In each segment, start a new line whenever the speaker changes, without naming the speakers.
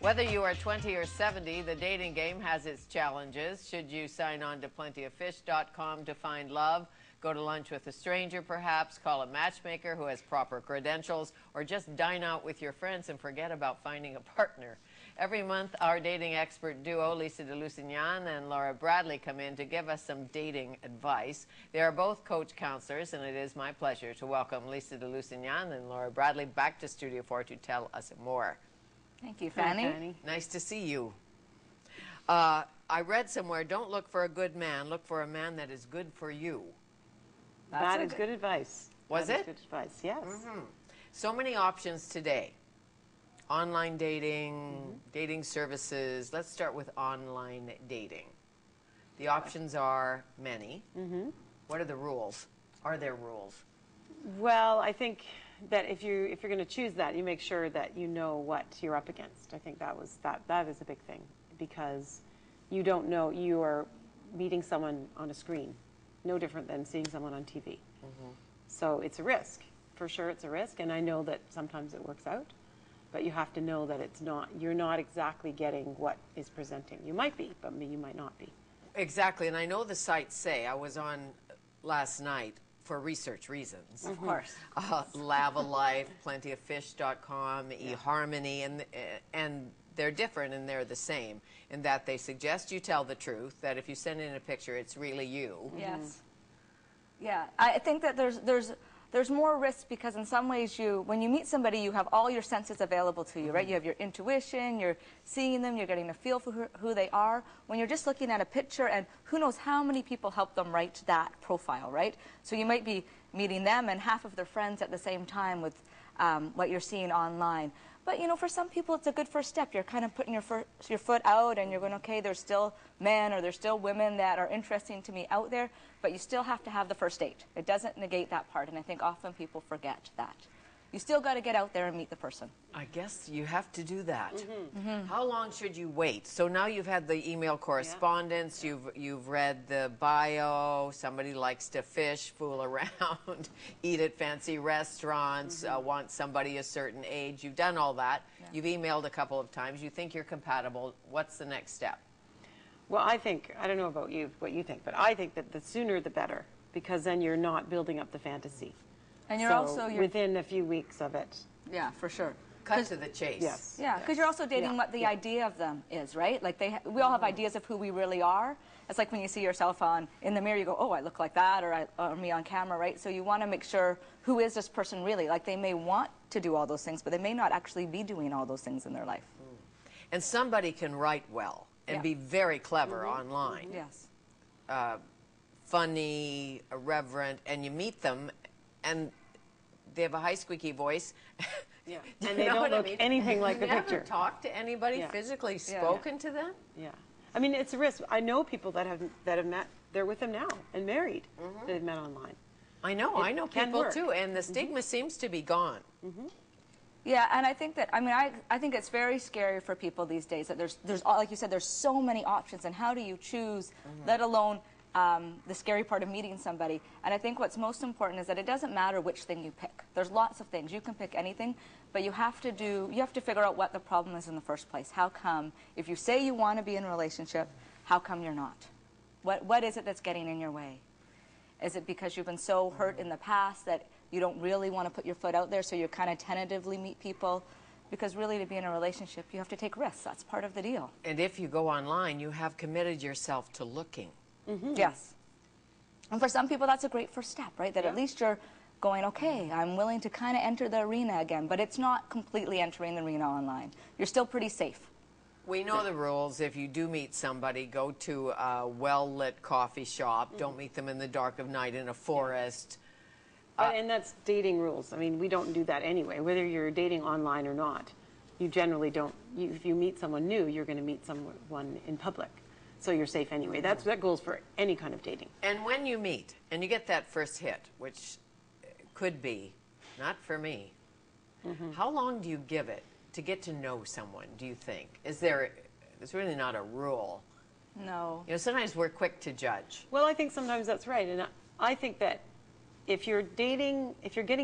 Whether you are 20 or 70, the dating game has its challenges. Should you sign on to plentyoffish.com to find love, go to lunch with a stranger perhaps, call a matchmaker who has proper credentials, or just dine out with your friends and forget about finding a partner? Every month, our dating expert duo, Delusignan and Laura Bradley, come in to give us some dating advice. They are both coach counselors, and it is my pleasure to welcome Delusignan and Laura Bradley back to Studio 4 to tell us more.
Thank you, Fanny.
Hi, Fanny.
Nice to see you. I read somewhere, don't look for a good man, look for a man that is good for you.
That is good advice.
Was
that
it?
Is good advice, yes.
So many options today. Online dating, dating services. Let's start with online dating. The options are many. What are the rules? Are there rules?
Well, I think that if you're going to choose that, you make sure that you know what you're up against. I think that is a big thing, because you don't know, you are meeting someone on a screen, no different than seeing someone on TV. So it's a risk. For sure it's a risk, and I know that sometimes it works out, but you have to know that you're not exactly getting what is presenting. You might be, but you might not be.
Exactly, and I know the sites say, I was on last night for research reasons.
Of course.
Lavalife, plentyoffish.com, eHarmony, and they're different and they're the same in that they suggest you tell the truth, that if you send in a picture, it's really you.
Yes. Yeah, I think that there's more risk, because in some ways when you meet somebody, you have all your senses available to you, right? You have your intuition, you're seeing them, you're getting a feel for who they are. When you're just looking at a picture, and who knows how many people help them write that profile, right? So you might be meeting them and half of their friends at the same time with what you're seeing online. But, you know, for some people, it's a good first step. You're kind of putting your foot out, and you're going, okay, there's still men or there's still women that are interesting to me out there, but you still have to have the first date. It doesn't negate that part, and I think often people forget that. You still got to get out there and meet the person.
I guess you have to do that. How long should you wait? So now you've had the email correspondence, you've read the bio, somebody likes to fish, fool around, eat at fancy restaurants, want somebody a certain age. You've done all that. You've emailed a couple of times. You think you're compatible. What's the next step?
Well, I don't know about you, what you think, but I think that the sooner the better, because then you're not building up the fantasy.
And you're also
within a few weeks of it.
Yeah, for sure.
Cut to the chase.
Yes.
Yeah, because you're also dating what the idea of them is, right? Like we all have ideas of who we really are. It's like when you see yourself in the mirror, you go, oh, I look like that, or me on camera, right? So you want to make sure, who is this person really? Like, they may want to do all those things, but they may not actually be doing all those things in their life.
And somebody can write well and be very clever online.
Yes.
Funny, irreverent, and you meet them, and they have a high squeaky voice.
Yeah. And they don't look anything like the picture.
Have you ever talked to anybody, physically spoken to them?
Yeah. I mean, it's a risk. I know people that have met, they're with them now and married, that have met online.
I know people too, and the stigma seems to be gone.
Yeah, and I think that, I think it's very scary for people these days that there's like you said, there's so many options, and how do you choose, let alone the scary part of meeting somebody. And I think what's most important is that it doesn't matter which thing you pick. There's lots of things. You can pick anything, but you have to figure out what the problem is in the first place. How come, if you say you want to be in a relationship, how come you're not? What is it that's getting in your way? Is it because you've been so hurt in the past that you don't really want to put your foot out there, so you kind of tentatively meet people? Because really, to be in a relationship, you have to take risks. That's part of the deal.
And if you go online, you have committed yourself to looking.
Yes. And for some people, that's a great first step, right? That at least you're going, okay, I'm willing to kind of enter the arena again, but it's not completely entering the arena online. You're still pretty safe.
We know the rules. If you do meet somebody, go to a well-lit coffee shop. Don't meet them in the dark of night in a forest.
And that's dating rules. I mean, we don't do that anyway, whether you're dating online or not. You generally don't. If you meet someone new, you're going to meet someone in public. So you're safe anyway. That goes for any kind of dating.
And when you meet, and you get that first hit, which could be, not for me, how long do you give it to get to know someone, do you think? There's really not a rule.
No.
You know, sometimes we're quick to judge.
Well, I think sometimes that's right. And I think that if you're getting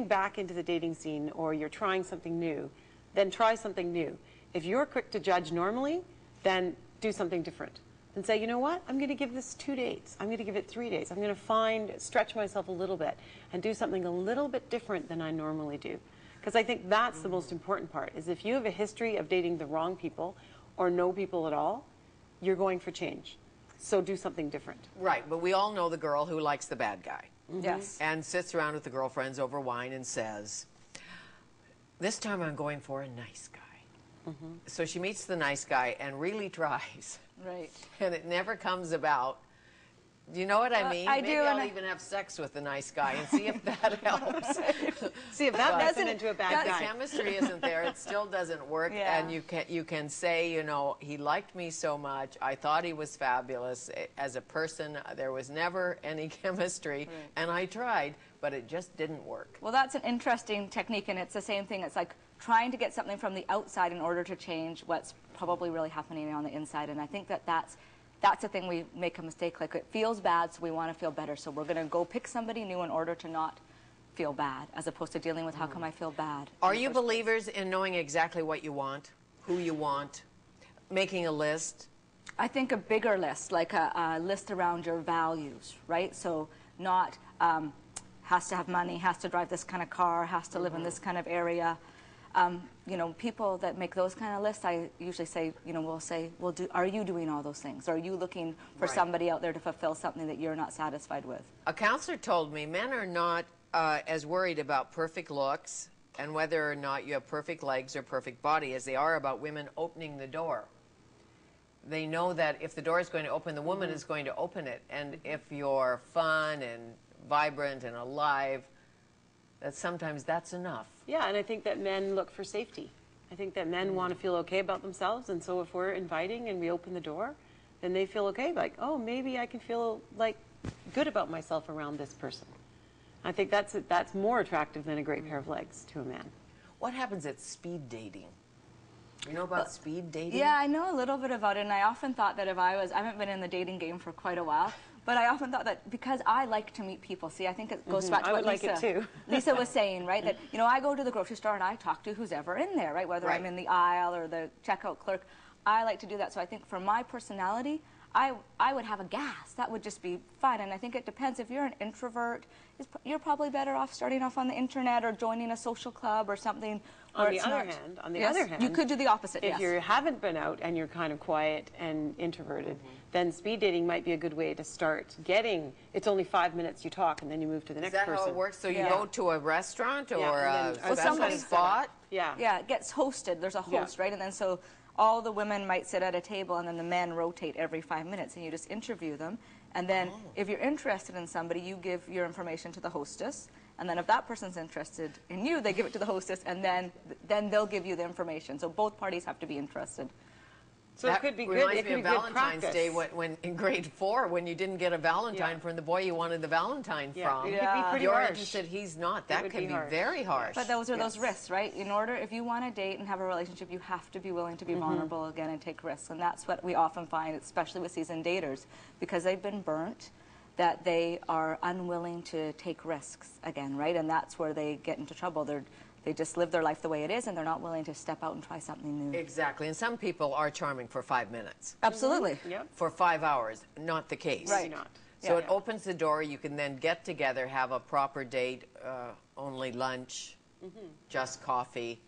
back into the dating scene, or you're trying something new, then try something new. If you're quick to judge normally, then do something different. And say, you know what, I'm going to give this 2 days. I'm going to give it 3 days. I'm going to stretch myself a little bit and do something a little bit different than I normally do. Because I think that's the most important part, is if you have a history of dating the wrong people or no people at all, you're going for change. So do something different.
Right, but we all know the girl who likes the bad guy.
Yes.
And sits around with the girlfriends over wine and says, this time I'm going for a nice guy. So she meets the nice guy and really tries.
Right.
And it never comes about. Do you know what I mean?
I
Maybe
do,
I'll
and
even have sex with the nice guy and see if that helps.
See if that makes him into a bad
The
guy.
chemistry isn't there. It still doesn't work.
Yeah.
And you can say, you know, he liked me so much. I thought he was fabulous. As a person, there was never any chemistry.
Right.
And I tried, but it just didn't work.
Well, that's an interesting technique, and it's the same thing. It's like trying to get something from the outside in order to change what's probably really happening on the inside. And I think that that's the thing we make a mistake. Like, it feels bad, so we want to feel better. So we're going to go pick somebody new in order to not feel bad, as opposed to dealing with how come I feel bad.
Are you believers in knowing exactly what you want, who you want, making a list?
I think a bigger list, like a list around your values, right? So not has to have money, has to drive this kind of car, has to live in this kind of area. You know, people that make those kind of lists, I usually say, you know, we'll say, well, are you doing all those things? Are you looking for
Right.
somebody out there to fulfill something that you're not satisfied with?
A counselor told me men are not as worried about perfect looks and whether or not you have perfect legs or perfect body as they are about women opening the door. They know that if the door is going to open, the woman is going to open it. And if you're fun and vibrant and alive, that sometimes that's enough.
Yeah, and I think that men look for safety. I think that men want to feel okay about themselves, and so if we're inviting and we open the door, then they feel okay, like, oh, maybe I can feel like good about myself around this person. I think that's more attractive than a great pair of legs to a man.
What happens at speed dating? You know about speed dating?
Yeah, I know a little bit about it, and I often thought that I haven't been in the dating game for quite a while, but I often thought that because I like to meet people, see, I think it goes back to what
like it too.
Lisa was saying, right, that, you know, I go to the grocery store and I talk to who's ever in there, right, whether
Right.
I'm in the aisle or the checkout clerk. I like to do that, so I think for my personality, I would have a gas. That would just be fun, and I think it depends. If you're an introvert, you're probably better off starting off on the internet or joining a social club or something.
On the other hand,
you could do the opposite.
if
Yes.
you haven't been out and you're kind of quiet and introverted, then speed dating might be a good way to start getting. It's only 5 minutes you talk, and then you move to the
Is
next
that
person.
how it works? So you
Yeah.
go to a restaurant or
and
a
then
special
somebody's
spot?
Yeah.
Yeah, it gets hosted. There's a host, right? And then so all the women might sit at a table, and then the men rotate every 5 minutes, and you just interview them. And then if you're interested in somebody, you give your information to the hostess. And then if that person's interested in you, they give it to the hostess, and then they'll give you the information. So both parties have to be interested.
So
That
it could be good.
reminds
It
me
could
of
be good
Valentine's
practice.
Day when in grade 4 when you didn't get a Valentine
Yeah.
from the boy you wanted the Valentine
Yeah.
from.
It could be
Yeah.
pretty
You're
harsh.
interested, he's not. That
would
can
be
be
harsh.
very harsh.
But those are those
Yes.
risks, right? If you want to date and have a relationship, you have to be willing to be vulnerable again and take risks. And that's what we often find, especially with seasoned daters, because they've been burnt, that they are unwilling to take risks again, right? And that's where they get into trouble. They just live their life the way it is, and they're not willing to step out and try something new.
Exactly. And some people are charming for 5 minutes.
Absolutely.
Yep.
For 5 hours, not the case.
Maybe not.
So
Yeah.
it opens the door. You can then get together, have a proper date, only lunch, just coffee.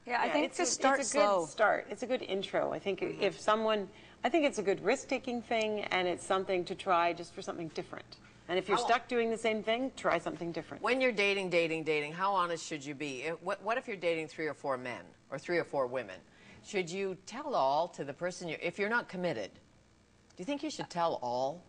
Yeah, I
Yeah,
think
it's
just
a
start
good
slow.
start. It's a good intro. I think if someone, I think it's a good risk-taking thing, and it's something to try just for something different. And if you're
How-
stuck doing the same thing, try something different.
When you're dating, how honest should you be? What if you're dating 3 or 4 men or 3 or 4 women? Should you tell all to the person if you're not committed? Do you think you should tell all?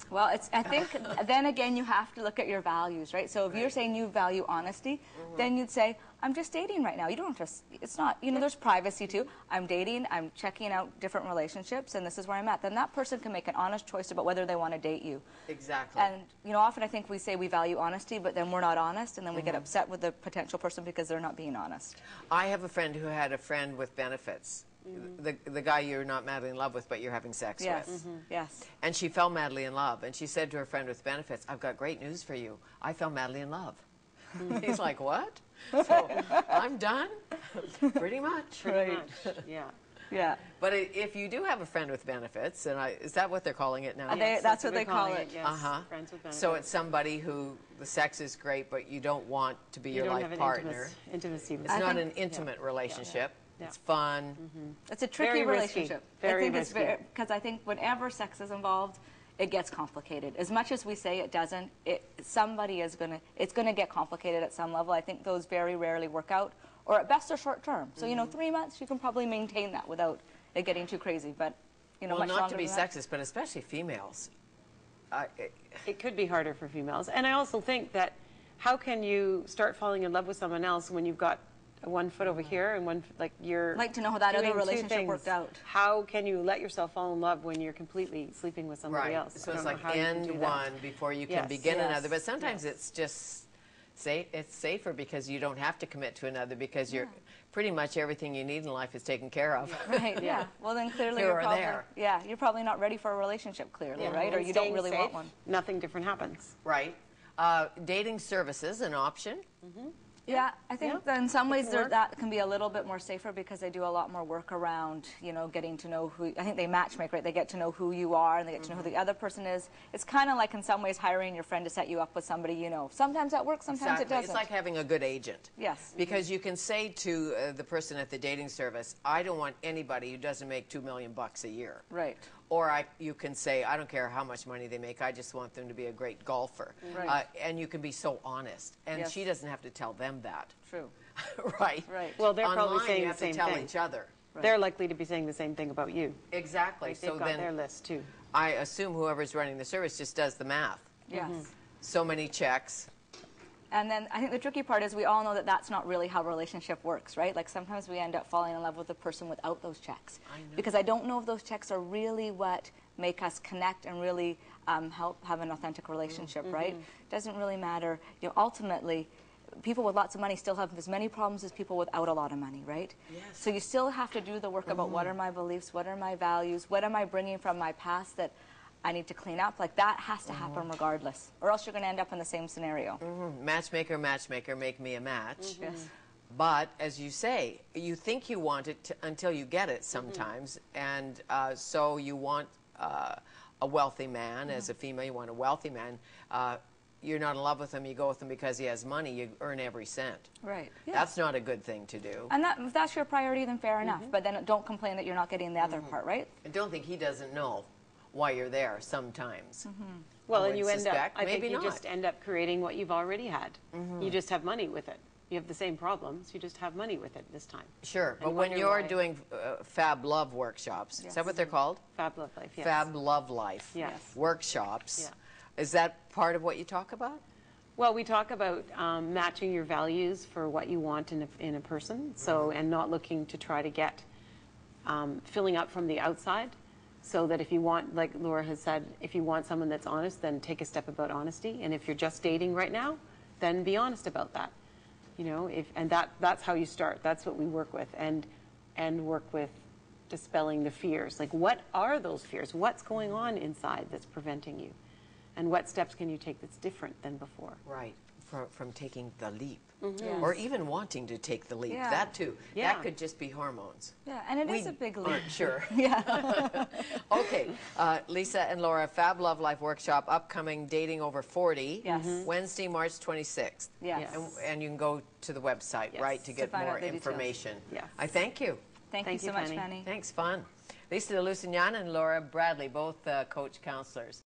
Well, I think then again you have to look at your values, right? So if you're saying you value honesty, then you'd say, I'm just dating right now. You don't have to, it's not, you know, there's privacy too. I'm dating, I'm checking out different relationships, and this is where I'm at. Then that person can make an honest choice about whether they want to date you.
Exactly.
And, you know, often I think we say we value honesty, but then we're not honest, and then we get upset with the potential person because they're not being honest.
I have a friend who had a friend with benefits. The guy you're not madly in love with, but you're having sex
Yes,
with.
yes.
And she fell madly in love. And she said to her friend with benefits, I've got great news for you. I fell madly in love. He's like, what? So I'm done? Pretty much.
Pretty much. Yeah.
Yeah.
But if you do have a friend with benefits, and is that what they're calling it now?
That's what they call it.
Yes. Friends with benefits.
So it's somebody who the sex is great, but you don't want to be your
don't
life
have an
partner.
intimacy with
It's
them.
not an intimate relationship.
Yeah.
It's fun.
It's a tricky
Very risky.
relationship.
Very
I think
risky.
it's because I think whenever sex is involved, it gets complicated. As much as we say it doesn't, it's gonna get complicated at some level. I think those very rarely work out, or at best are short term. So 3 months you can probably maintain that without it getting too crazy. But
Well,
much
not
longer
to be
than that.
sexist, but especially females.
It could be harder for females. And I also think that how can you start falling in love with someone else when you've got one foot over here and one, like you're
I'd like to know how that
doing
other
two
relationship
things.
worked out.
How can you let yourself fall in love when you're completely sleeping with somebody
Right.
else?
So
I
it's
don't know
like
how you can
end
do that.
one before you can
Yes.
begin
Yes.
another. But sometimes
Yes.
it's just it's safer because you don't have to commit to another because you're pretty much everything you need in life is taken care of.
Right. Yeah. Well, then clearly
Here
you're
or
probably
there.
you're probably not ready for a relationship. Clearly, right? Or
And
you don't
staying
really
safe,
want one.
Nothing different happens.
Right. Dating services, an option.
Yeah, I think that in some ways
can work.
that can be a little bit more safer because they do a lot more work around, getting to know who. I think they matchmake, right? They get to know who you are and they get to know who the other person is. It's kind of like in some ways hiring your friend to set you up with somebody you know. Sometimes that works, sometimes it doesn't.
It's like having a good agent.
Yes.
Because you can say to the person at the dating service, I don't want anybody who doesn't make $2 million a year.
Right.
Or you can say, I don't care how much money they make, I just want them to be a great golfer.
Right.
And you can be so honest. And
Yes.
she doesn't have to tell them that.
True.
Right.
Right.
Well, they're
Online,
probably saying
you
the
have
same
to tell
thing.
each other.
They're likely to be saying the same thing about you.
Exactly.
Like
So
they've got
then
their list too.
I assume whoever's running the service just does the math.
Yes.
So many checks.
And then I think the tricky part is we all know that that's not really how a relationship works, right? Like sometimes we end up falling in love with a person without those checks.
I know.
Because I don't know if those checks are really what make us connect and really help have an authentic relationship, right? Doesn't really matter. Ultimately, people with lots of money still have as many problems as people without a lot of money, right?
Yes.
So you still have to do the work about what are my beliefs, what are my values, what am I bringing from my past that I need to clean up. Like that has to happen regardless, or else you're going to end up in the same scenario.
Matchmaker, matchmaker, make me a match.
Yes.
But as you say, you think you want it until you get it sometimes. And so you want a wealthy man. As a female, you want a wealthy man. You're not in love with him, you go with him because he has money, you earn every cent.
Right.
That's not a good thing to do.
And if that's your priority, then fair enough. But then don't complain that you're not getting the other part, right?
I don't think he doesn't know why you're there sometimes.
Well,
I
and you
would
end up,
suspect,
I think
maybe
you
not.
just end up creating what you've already had. You just have money with it. You have the same problems, you just have money with it this time.
Sure, but
And
when
wonder
you're
why.
doing Fab Love workshops, is that what they're called?
Fab Love Life, yes.
Fab Love Life
Yes.
workshops.
Yeah.
Is that part of what you talk about?
Well, we talk about matching your values for what you want in a person, so and not looking to try to get filling up from the outside, so that if you want, like Laura has said, if you want someone that's honest, then take a step about honesty, and if you're just dating right now, then be honest about that. That's how you start. That's what we work with, and work with dispelling the fears. Like, what are those fears? What's going on inside that's preventing you? And what steps can you take that's different than before?
Right, from taking the leap.
Yes.
Or even wanting to take the leap.
Yeah.
That too.
Yeah.
That could just be hormones.
Yeah, and it is
We
a big leap.
aren't sure.
Yeah.
Okay, Lisa and Laura, Fab Love Life Workshop, upcoming Dating Over 40.
Yes.
Wednesday, March 26th.
Yes.
And you can go to the website,
Yes.
right, to get
find
more
out the details.
information.
Yes.
I thank you.
Thank you so much,
Fanny.
Fanny.
Thanks, fun. Lisa Delusignan and Laura Bradley, both coach counselors.